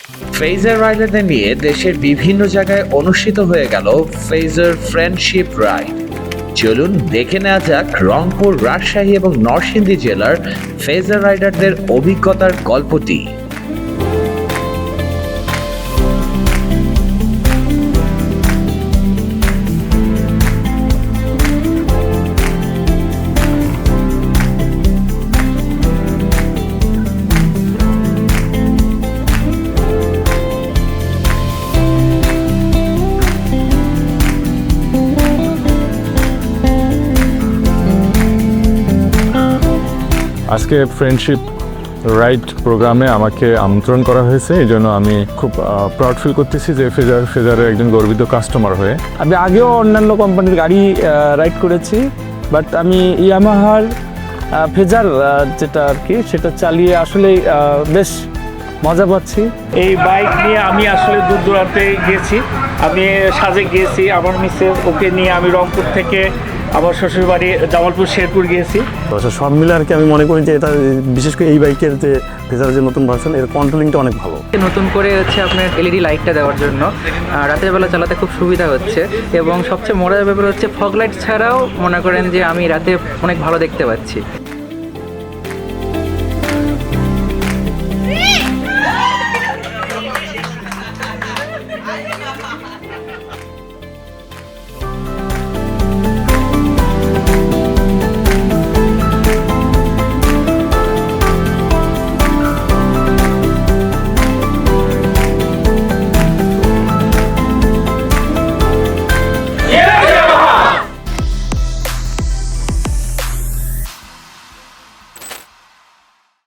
Phasor রাইডারদের নিয়ে দেশের বিভিন্ন জায়গায় অনুষ্ঠিত হয়ে গেল ফেজার ফ্রেন্ডশিপ রাইড। চলুন দেখে নেওয়া যাক রংপুর, রাজশাহী এবং নরসিংদী জেলার ফেজার রাইডারদের অভিজ্ঞতার গল্পটি। আজকে ফ্রেন্ডশিপ রাইড প্রোগ্রামে আমাকে আমন্ত্রণ করা হয়েছে, এই জন্য আমি খুব প্রাউড ফিল করতেছি যে ফেজারের একজন গর্বিত কাস্টমার হয়ে। আমি আগেও অন্যান্য কোম্পানির গাড়ি রাইড করেছি, বাট আমি ইয়ামাহার ফেজার যেটা আর কি সেটা চালিয়ে আসলে বেশ মজা পাচ্ছি। এই বাইক নিয়ে আমি আসলে দূর দূরান্তে গিয়েছি। আমি সাজেক গিয়েছি, আমার মিসেস ওকে নিয়ে আমি রংপুর থেকে আমার শ্বশুরবাড়ি জামালপুর শেরপুর গিয়েছি। সব মিলে আর কি আমি মনে করি যে এটা বিশেষ করে এই বাইকের যে ফেজারের যে নতুন ভার্সন, এর কন্ট্রোলিংটা অনেক ভালো। নতুন করে হচ্ছে আপনার এলইডি লাইটটা দেওয়ার জন্য রাতের বেলা চালাতে খুব সুবিধা হচ্ছে, এবং সবচেয়ে মজার ব্যাপার হচ্ছে ফগ লাইট ছাড়াও মনে করেন যে আমি রাতে অনেক ভালো দেখতে পাচ্ছি।